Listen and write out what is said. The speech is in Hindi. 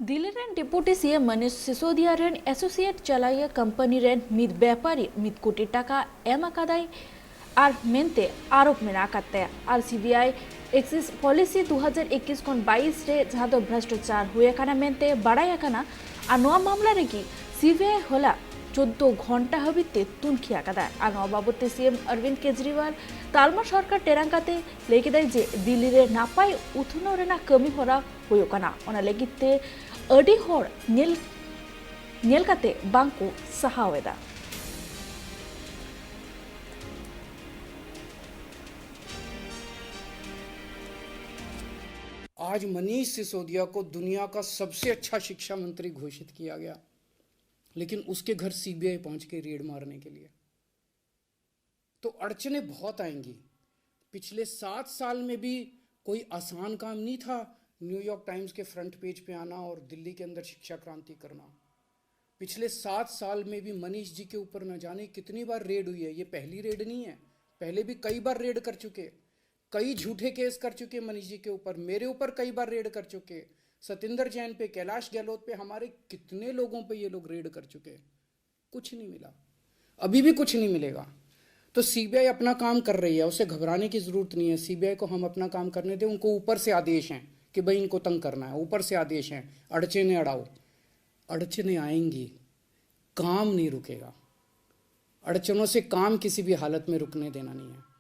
दिल्ली रेन डिप्यूटी सीएम मनीष सिसोदिया रेन एसोसिएट चलाइया कंपनी रेन मिद व्यापारी मिद कोटी टाका एम आकादाई आर मेनते आरोप मेना काते आर सीबीआई एक्सिस पॉलिसी 2021 खन 22 रे जहां दो भ्रष्टाचार हुए काना मेनते बाड़ाया काना आर नोआ मामला रे की सीबीआई होला 14 घंटा हबिते तुनखिया कादा आर नोआ बाबते सीएम अरविंद केजरीवाल तालमा सरकार टेरांकाते लेकिदाई जे दिल्ली रे नापाय उथुनो रेना कमी होरा हुयो काना ओना लेगिते अडी होर नेल काते बांको सहावेदा। आज मनीष सिसोदिया को दुनिया का सबसे अच्छा शिक्षा मंत्री घोषित किया गया, लेकिन उसके घर सीबीआई पहुंच के रेड मारने के लिए। तो अड़चनें बहुत आएंगी। पिछले 7 साल में भी कोई आसान काम नहीं था न्यूयॉर्क टाइम्स के फ्रंट पेज पे आना और दिल्ली के अंदर शिक्षा क्रांति करना। पिछले 7 साल में भी मनीष जी के ऊपर न जाने कितनी बार रेड हुई है। ये पहली रेड नहीं है, पहले भी कई बार रेड कर चुके, कई झूठे केस कर चुके मनीष जी के ऊपर, मेरे ऊपर कई बार रेड कर चुके, सतिंदर जैन पे, कैलाश गहलोत पे, हमारे कितने लोगों पे ये लोग रेड कर चुके। कुछ नहीं मिला, अभी भी कुछ नहीं मिलेगा। तो सीबीआई अपना काम कर रही है, उसे घबराने की जरूरत नहीं है। सीबीआई को हम अपना काम करने दें। उनको ऊपर से आदेश हैं कि भाई इनको तंग करना है, ऊपर से आदेश हैं, अड़चने अड़ाओ। अड़चने आएंगी, काम नहीं रुकेगा। अड़चनों से काम किसी भी हालत में रुकने देना नहीं है।